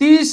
30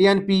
ANP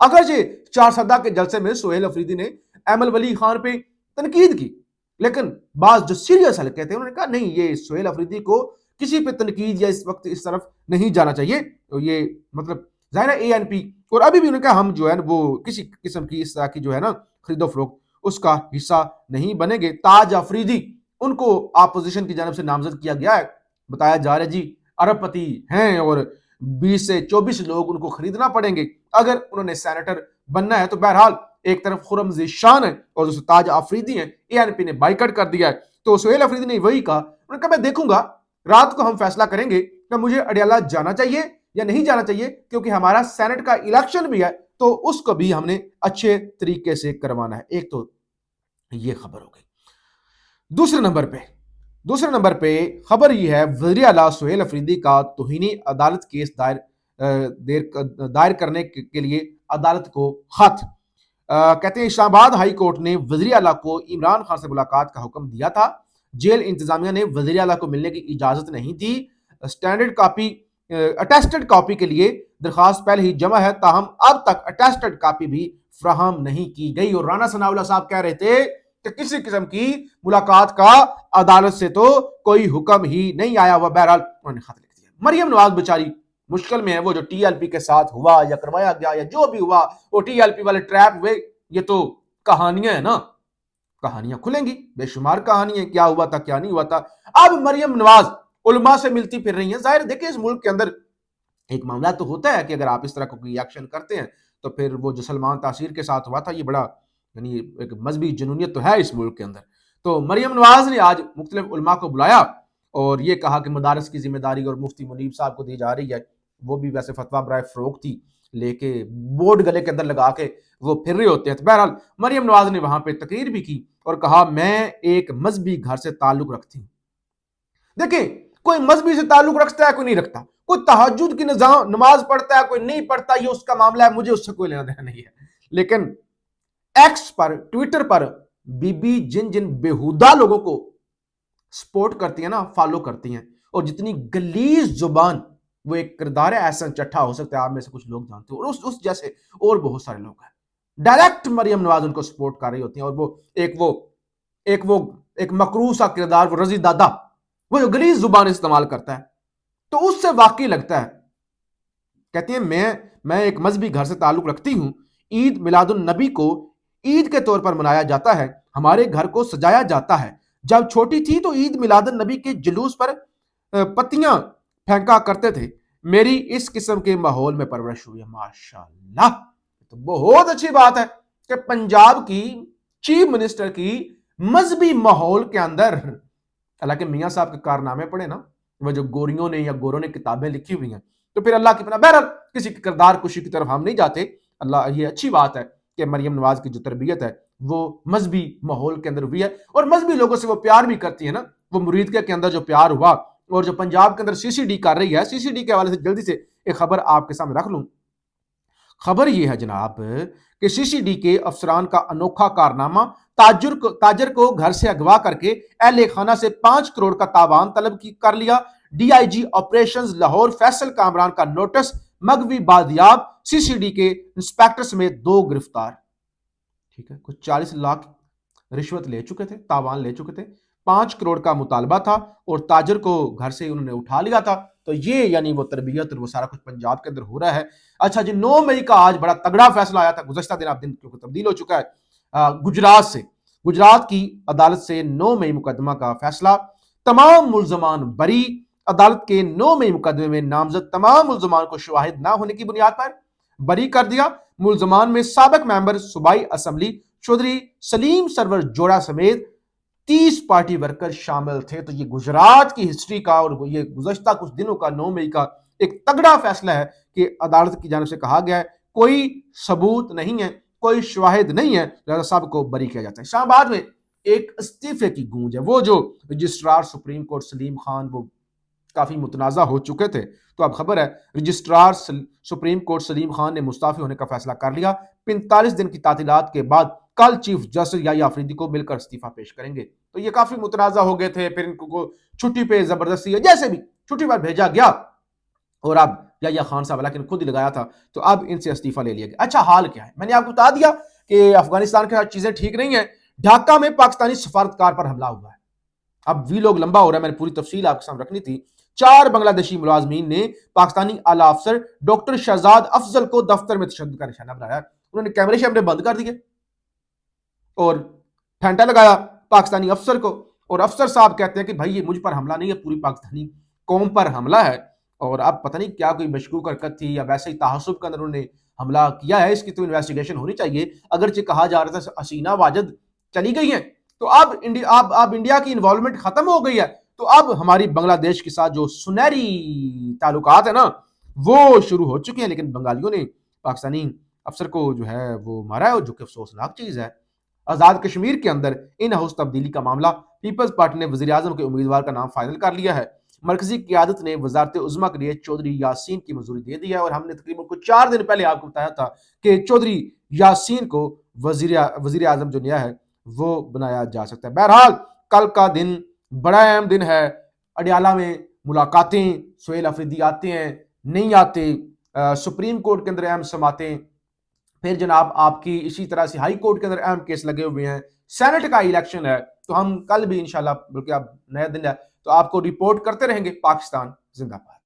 اگرچہ چار سدہ کے جلسے میں سہیل افریدی نے ایمل ولی خان پہ تنقید کی، لیکن بعض جو سیریس حلقے تھے انہوں نے کہا نہیں، یہ سہیل افریدی کو کسی پہ تنقید یا اس وقت اس طرف نہیں جانا چاہیے. تو یہ مطلب ظاہر ہے اے این پی، اور ابھی بھی انہوں نے کہا ہم جو ہے وہ کسی قسم کی اس طرح کی جو ہے نا خرید و فروخت اس کا حصہ نہیں بنیں گے. تاج آفریدی ان کو اپوزیشن کی جانب سے نامزد کیا گیا ہے، بتایا جا رہا ہے جی ارب پتی ہیں اور 20 سے 24 لوگ ان کو خریدنا پڑیں گے اگر انہوں نے سینیٹر بننا ہے. تو بہرحال ایک طرف خرم ذیشان ہے اور دوسرے تاج آفریدی ہیں، اے این پی نے بائیکٹ کر دیا ہے. تو سہیل افریدی نے وہی کہا، انہوں نے کہا میں دیکھوں گا، رات کو ہم فیصلہ کریں گے کہ مجھے اڈیالہ جانا چاہیے یا نہیں جانا چاہیے، کیونکہ ہمارا سینٹ کا الیکشن بھی ہے تو اس کو بھی ہم نے اچھے طریقے سے کروانا ہے. ایک تو یہ خبر ہو گئی. دوسرے نمبر پہ خبر یہ ہے، وزیر اعلیٰ سہیل افریدی کا توہین عدالت کیس دائر کرنے کے لیے عدالت کو خط. کہتے ہیں اسلام آباد ہائی کورٹ نے وزیر اعلیٰ کو عمران خان سے ملاقات کا حکم دیا تھا. جیل انتظامیہ نے وزیر اعلیٰ کو ملنے کی اجازت نہیں دی. اٹیسٹڈ کاپی کے لیے درخواست پہلے ہی جمع ہے، تاہم اب تک اٹیسٹڈ کاپی بھی فراہم نہیں کی گئی. اور رانا ثناء اللہ صاحب کہہ رہے تھے کہ کسی قسم کی ملاقات کا عدالت سے تو کوئی حکم ہی نہیں آیا ہوا. بہرحال انہوں نے خط لکھ دیا. مریم نواز بیچاری مشکل میں ہے، وہ جو ٹی ایل پی کے ساتھ ہوا یا کروایا گیا یا جو بھی ہوا، وہ ٹی ایل پی والے ٹریپ ہوئے، یہ تو کہانیاں ہیں نا، کہانیاں کھلیں گی، بے شمار کہانیاں، کیا ہوا تھا کیا نہیں ہوا تھا. اب مریم نواز علماء سے ملتی پھر رہی ہیں. ظاہر دیکھیں اس ملک کے اندر ایک معاملہ تو ہوتا ہے کہ اگر آپ اس طرح کوئی ایکشن کرتے ہیں تو پھر وہ جو سلمان تاثیر کے ساتھ ہوا تھا، یہ بڑا یعنی ایک مذہبی جنونیت تو ہے اس ملک کے اندر. تو مریم نواز نے آج مختلف علماء کو بلایا اور یہ کہا کہ مدارس کی ذمہ داری اور مفتی منیب صاحب کو دی جا رہی ہے. وہ بھی ویسے فتویٰ برائے فروغ تھی لے کے بورڈ گلے کے اندر لگا کے وہ پھر رہے ہوتے ہیں. تو بہرحال مریم نواز نے وہاں پہ تقریر بھی کی اور کہا میں ایک مذہبی گھر سے تعلق رکھتی ہوں. دیکھیں کوئی مذہبی سے تعلق رکھتا ہے کوئی نہیں رکھتا، کوئی تہجد کی نماز پڑھتا ہے کوئی نہیں پڑھتا، یہ اس کا معاملہ ہے، مجھے اس سے کوئی لینا دینا نہیں ہے. لیکن ایکس پر ٹویٹر پر بی بی جن بےہودہ لوگوں کو سپورٹ کرتی ہیں نا، فالو کرتی ہیں، اور جتنی گلیز زبان، وہ ایک کردار ہے احسن چٹھا، ہو سکتا ہے آپ میں سے کچھ لوگ جانتے ہو، اور اس جیسے اور بہت سارے لوگ ہیں، ڈائریکٹ مریم نواز ان کو سپورٹ کر رہی ہوتی ہیں. اور وہ ایک مکروہ سا کردار، وہ رضی دادا، وہ جو گلیز زبان استعمال کرتا ہے، تو اس سے واقعی لگتا ہے. کہتی ہیں میں ایک مذہبی گھر سے تعلق رکھتی ہوں، عید میلاد النبی کو عید کے طور پر منایا جاتا ہے، ہمارے گھر کو سجایا جاتا ہے. جب چھوٹی تھی تو عید میلاد النبی کے جلوس پر پتیاں پھینکا کرتے تھے. میری اس قسم کے ماحول میں پرورش ہوئی ہے. ماشاءاللہ، تو بہت اچھی بات ہے کہ پنجاب کی چیف منسٹر کی مذہبی ماحول کے اندر، حالانکہ میاں صاحب کے کارنامے پڑھے نا، وہ جو گوریوں نے یا گوروں نے کتابیں لکھی ہوئی ہیں، تو پھر اللہ کی پناہ. بہرحال کسی کی کردار کشی کی طرف ہم نہیں جاتے. اللہ، یہ اچھی بات ہے کہ مریم نواز کی جو تربیت ہے وہ مذہبی ماحول کے اندر ہوئی ہے، اور مذہبی لوگوں سے وہ پیار بھی کرتی ہے نا. وہ مرید کے اندر جو پیار ہوا، اور جو پنجاب کے اندر سی سی ڈی کر رہی ہے، سی سی ڈی کے حوالے سے جلدی سے ایک خبر آپ کے سامنے رکھ لوں. خبر یہ ہے جناب کہ سی سی ڈی کے افسران کا انوکھا کارنامہ، تاجر کو گھر سے اغوا کر کے اہل خانہ سے 5 کروڑ کا تاوان طلب کر لیا. D I G operations Lahore Faisal Kamran کا نوٹس مغوی بادیاب، سی سی ڈی کے انسپیکٹر سمیت 2 گرفتار. ٹھیک ہے، کچھ 40 لاکھ رشوت لے چکے تھے، تاوان لے چکے تھے، 5 کروڑ کا مطالبہ تھا، اور تاجر کو گھر سے انہوں نے اٹھا لیا تھا. تو یہ یعنی وہ تربیت اور وہ سارا کچھ پنجاب کے اندر ہو رہا ہے. اچھا جی، 9 مئی کا آج بڑا تگڑا فیصلہ آیا تھا. گزشتہ دن، اب دن کیونکہ تبدیل ہو چکا ہے، گجرات کی عدالت سے 9 مئی مقدمہ کا فیصلہ. تمام ملزمان بری. عدالت کے 9 مئی مقدمے میں نامزد تمام ملزمان کو شواہد نہ ہونے کی بنیاد پر بری کر دیا. ملزمان میں سابق ممبر صوبائی اسمبلی چودھری سلیم سرور جوڑا سمیت 30 پارٹی ورکر شامل تھے. تو یہ گجرات کی ہسٹری کا اور یہ گزشتہ کچھ دنوں کا 9 مئی کا ایک تگڑا فیصلہ ہے کہ عدالت کی جانب سے کہا گیا ہے کوئی ثبوت نہیں ہے، کوئی شواہد نہیں ہے، لہذا سب کو بری کیا جاتا ہے. اسلام آباد میں ایک استعفے کی گونج ہے. وہ جو registrar supreme court Salim Khan, وہ کافی متنازع ہو چکے تھے، تو اب خبر ہے registrar supreme court Salim Khan نے مستعفی ہونے کا فیصلہ کر لیا. 45 دن کی تعطیلات کے بعد کل چیف جسٹس یحییٰ آفریدی کو مل کر استعفیٰ پیش کریں گے. تو یہ کافی متنازع ہو گئے تھے، پھر ان کو چھٹی پہ زبردستی، جیسے بھی چھٹی پر بھیجا گیا، اور اب یا خان صاحب لیکن خود ہی لگایا تھا، تو اب ان سے استعفیٰ لے لیا گیا۔ اچھا حال کیا ہے؟ میں نے آپ کو بتا دیا کہ افغانستان کے ساتھ چیزیں ٹھیک نہیں ہیں، ڈھاکہ میں پاکستانی سفارتکار پر حملہ ہوا ہے۔ اب ویلوگ لمبا ہو رہا ہے، میں نے پوری تفصیل آپ کے سامنے رکھنی تھی۔ 4 بنگلہ دیشی ملازمین نے پاکستانی اعلیٰ افسر ڈاکٹر شہزاد افضل کو دفتر میں تشدد کا نشانہ بنایا۔ انہوں نے کیمرے شیمرے بند کر دیے اور پھینٹا لگایا پاکستانی افسر کو، اور افسر صاحب کہتے ہیں کہ بھائی یہ مجھ پر حملہ نہیں ہے، پوری پاکستانی قوم پر حملہ ہے، اور اب پتہ نہیں کیا کوئی مشکوک حرکت تھی یا ویسے ہی تعصب کے اندر انہوں نے حملہ کیا ہے، اس کی تو انویسٹیگیشن ہونی چاہیے۔ اگرچہ کہا جا رہا تھا حسینہ واجد چلی گئی ہیں، تو اب انڈیا کی انوالومنٹ ختم ہو گئی ہے، تو اب ہماری بنگلہ دیش کے ساتھ جو سنہری تعلقات ہیں نا وہ شروع ہو چکے ہیں، لیکن بنگالیوں نے پاکستانی افسر کو جو ہے وہ مارا ہے، جو کہ افسوسناک چیز ہے۔ آزاد کشمیر کے اندر ان ہاؤس تبدیلی کا معاملہ، پیپلز پارٹی نے وزیر اعظم کے امیدوار کا نام فائنل کر لیا ہے۔ مرکزی قیادت نے وزارت عظمیٰ کے لیے چودھری یاسین کی منظوری دے دی ہے، اور ہم نے تقریباً کچھ 4 دن پہلے آپ کو بتایا تھا کہ چودھری یاسین کو وزیر اعظم جو نیا ہے وہ بنایا جا سکتا ہے۔ بہرحال کل کا دن بڑا اہم دن ہے، اڈیالہ میں ملاقاتیں، سہیل افریدی آتے ہیں نہیں آتے، سپریم کورٹ کے اندر اہم سماعتیں، پھر جناب آپ کی اسی طرح سے ہائی کورٹ کے اندر اہم کیس لگے ہوئے ہیں، سینٹ کا الیکشن ہے، تو ہم کل بھی انشاءاللہ، بلکہ اب نیا دن ہے تو آپ کو رپورٹ کرتے رہیں گے۔ پاکستان زندہ باد۔